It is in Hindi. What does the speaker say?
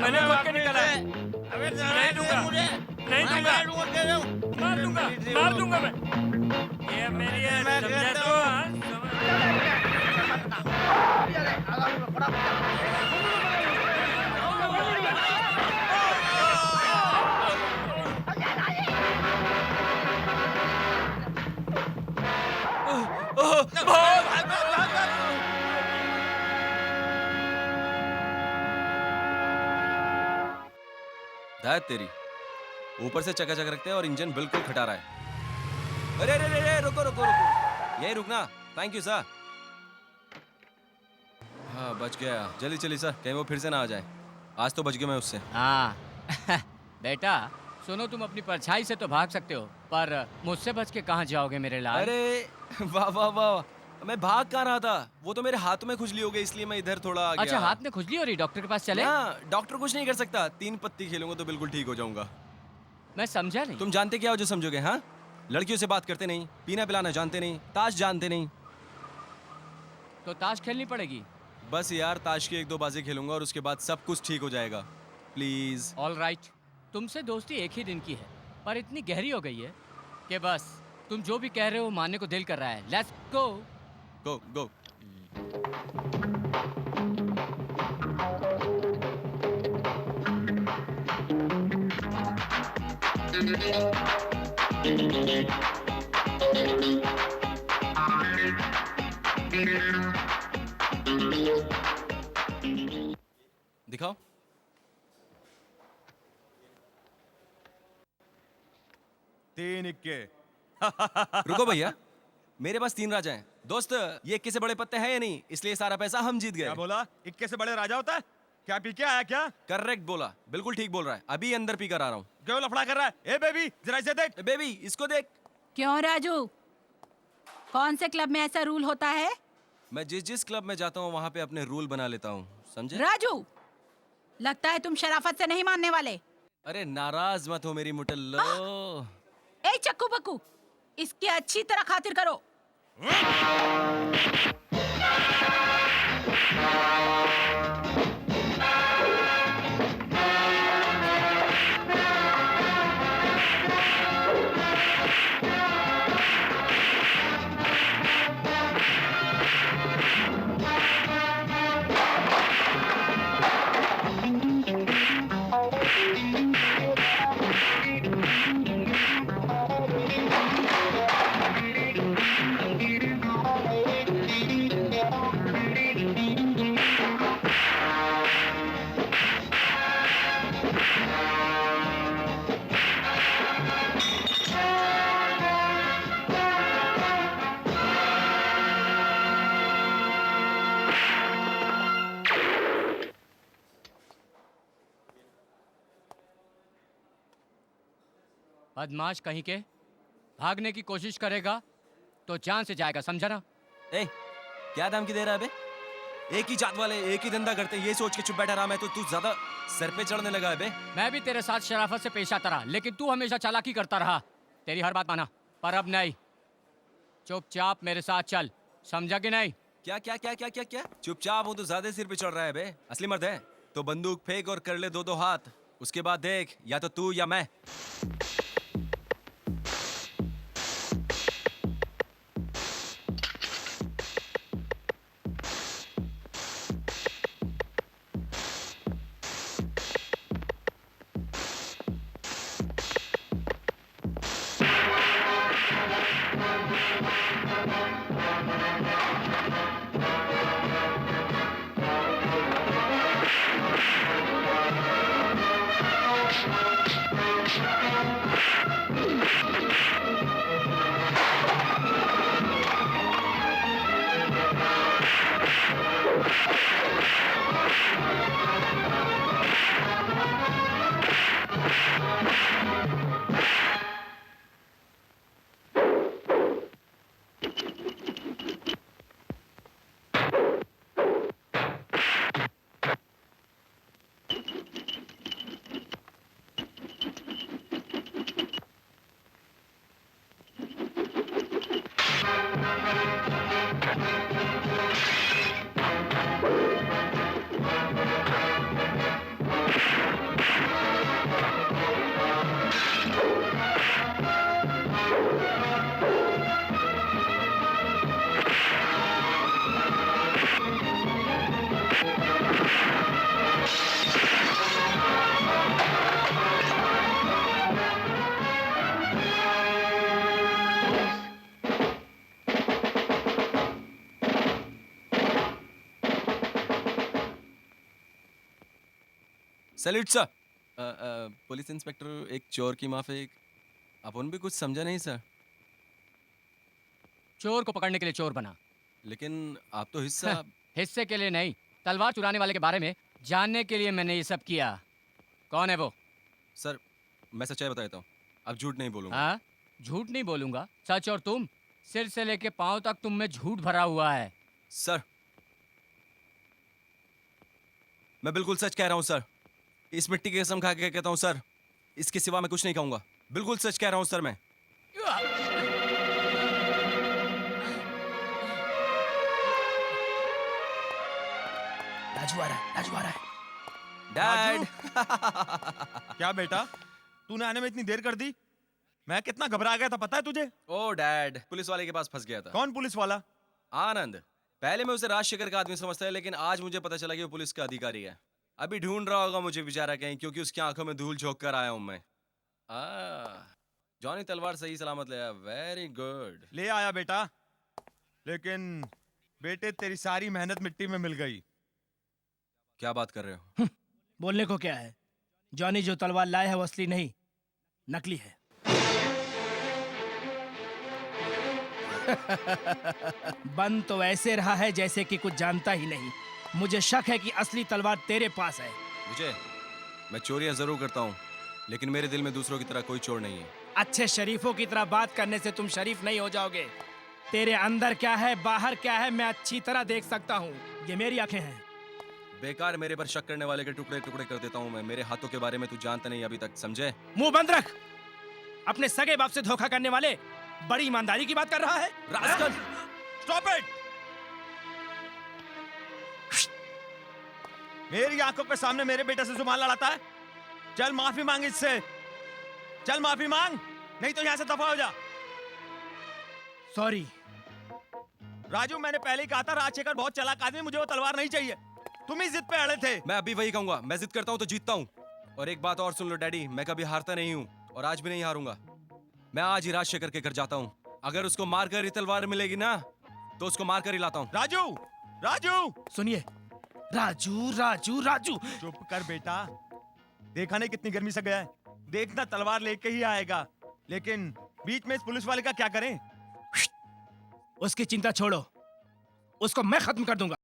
मैंने खोद के निकाला है। अबे नहीं दूंगा, मुझे नहीं दूंगा, मार दूंगा, मार दूंगा मैं। ये मेरी है, मैं समझा कहता तो? हूँ। हाँ, समझ- दाद तेरी, ऊपर से चकाचक रखते हैं और इंजन बिल्कुल खटा रहा है। अरे अरे अरे रुको रुको रुको, यही रुकना। Thank you sir. हाँ बच गया। जल्दी चलिए सर, कहीं वो फिर से ना आ जाए। आज तो बच गया मैं उससे। हाँ बेटा सुनो, तुम अपनी परछाई से तो भाग सकते हो, पर मुझसे बच के कहाँ जाओगे मेरे लाल? अरे वाह वाह वाह, मैं भाग कहाँ रहा था, वो तो मेरे हाथ में खुजली हो गई इसलिए मैं इधर थोड़ा आ गया। अच्छा, हाथ में खुजली हो रही, डॉक्टर के पास चले? हाँ, डॉक्टर कुछ नहीं कर सकता, 3 पत्ती खेलूंगा तो बिल्कुल ठीक हो जाऊंगा। मैं समझा नहीं। तुम जानते क्या हो जो समझोगे? हाँ, लड़कियों से बात करते नहीं, पीना पिलाना जानते नहीं, ताश जानते नहीं। तो ताश खेलनी पड़ेगी। बस यार, ताश की 1-2 बाजी खेलूंगा और उसके बाद सब कुछ ठीक हो जाएगा। प्लीज। ऑल राइट, तुमसे दोस्ती एक ही दिन की है, पर इतनी गहरी हो गई है कि बस तुम जो भी कह रहे हो मानने को दिल कर रहा है। Let's go. Go go. दिखाओ। तीन इक्के। रुको भैया, मेरे पास 3 राजा हैं। दोस्त, ये इक्के से बड़े पत्ते हैं या नहीं, इसलिए सारा पैसा हम जीत क्या गए। बोला? इक्के से बड़े राजा होता है? क्या पी के आया क्या? करेक्ट बोला, बिल्कुल ठीक बोल रहा है। अभी अंदर पी कर आ रहा हूँ। क्यों लफड़ा कर रहा है? ए बेबी जरा इसे देख। बेबी इसको देख। क्यों राजू, कौन से क्लब में ऐसा रूल होता है? मैं जिस जिस क्लब में जाता हूँ वहाँ पे अपने रूल बना लेता हूँ, समझे? राजू, लगता है तुम शराफत से नहीं मानने वाले। अरे नाराज मत हो मेरी मुटल्लो। ए चक्कू बक्कू, इसकी अच्छी तरह खातिर करो। बदमाश कहीं के, भागने की कोशिश करेगा तो जान से जाएगा, समझा ना? ए, क्या धमकी दे रहा है बे? एक ही जात वाले एक ही धंधा करते, ये सोच के चुप बैठा रहा मैं तो तू ज्यादा सर पे चढ़ने लगा है बे। मैं भी तेरे साथ शराफत से पेश आता रहा, लेकिन तू हमेशा चालाकी करता रहा। तेरी हर बात माना, पर अब नहीं। चुपचाप मेरे साथ चल, समझा कि नहीं? क्या क्या क्या क्या क्या क्या? चुपचाप हूँ तो ज्यादा सिर पे चढ़ रहा है बे। असली मर्द है तो बंदूक फेंक और कर ले 2-2 हाथ, उसके बाद देख या तो तू या मैं। Salute sir. पुलिस इंस्पेक्टर एक चोर की माफिक, अपन भी कुछ समझा नहीं सर। चोर को पकड़ने के लिए चोर बना, लेकिन आप तो हिस्सा हिस्से के लिए नहीं, तलवार चुराने वाले के बारे में जानने के लिए मैंने ये सब किया। कौन है वो? सर मैं सच्चाई बता देता हूँ, अब झूठ नहीं बोलूंगा। हाँ, झूठ नहीं बोलूंगा। सच। और तुम, सिर से लेके पांव तक तुम में झूठ भरा हुआ है। सर मैं बिल्कुल सच कह रहा हूँ सर, इस मिट्टी की कसम खा के कहता हूँ सर, इसके सिवा मैं कुछ नहीं कहूंगा। बिल्कुल सच कह रहा हूँ सर मैं। राजू आ रहा है, राजू आ रहा है। डैड क्या बेटा, तूने आने में इतनी देर कर दी? मैं कितना घबरा गया था पता है तुझे? ओ डैड, पुलिस वाले के पास फंस गया था। कौन पुलिस वाला? आनंद। पहले मैं उसे राजशेखर का आदमी समझता है, लेकिन आज मुझे पता चला कि वो पुलिस का अधिकारी है। अभी ढूंढ रहा होगा मुझे बेचारा कहीं, क्योंकि उसकी आंखों में धूल झोंक कर आया हूं मैं। जॉनी तलवार सही सलामत ले आया, वेरी गुड। ले आया बेटा, लेकिन बेटे तेरी सारी मेहनत मिट्टी में मिल गई। क्या बात कर रहे हो? बोलने को क्या है, जॉनी जो तलवार लाया है वो असली नहीं, नकली है। बन तो ऐसे रहा है जैसे कि कुछ जानता ही नहीं। मुझे शक है कि असली तलवार तेरे पास है। मैं चोरियां जरूर करता हूँ, लेकिन मेरे दिल में दूसरों की तरह कोई चोर नहीं है। अच्छे शरीफों की तरह बात करने से तुम शरीफ नहीं हो जाओगे। तेरे अंदर क्या है, बाहर क्या है, मैं अच्छी तरह देख सकता हूँ। ये मेरी आंखें हैं। बेकार मेरे पर शक करने वाले के टुकड़े टुकड़े कर देता हूँ मैं। मेरे हाथों के बारे में तू जानता नहीं अभी तक, समझे? मुंह बंद रख। अपने सगे बाप से धोखा करने वाले बड़ी ईमानदारी की बात कर रहा है। रास्कल! Stop it! मेरी आंखों के सामने मेरे बेटे से जुबान लड़ाता है? चल माफी मांग इससे, चल माफी मांग, नहीं तो यहां से दफा हो जा। सॉरी राजू, मैंने पहले ही कहा था राजशेखर बहुत चालाक आदमी, मुझे वो तलवार नहीं चाहिए। तुम ही जिद पे अड़े थे। मैं अभी वही कहूंगा, मैं जिद करता हूँ तो जीतता हूँ। और एक बात और सुन लो डैडी, मैं कभी हारता नहीं हूँ और आज भी नहीं हारूंगा। मैं आज ही राजशेखर के घर जाता हूँ। अगर उसको मारकर ही तलवार मिलेगी ना, तो उसको मारकर ही लाता हूँ। राजू, राजू! सुनिए, राजू राजू राजू। चुप कर बेटा, देखा नहीं कितनी गर्मी से गया है। देखना तलवार लेके ही आएगा, लेकिन बीच में इस पुलिस वाले का क्या करें? उसकी चिंता छोड़ो, उसको मैं खत्म कर दूंगा।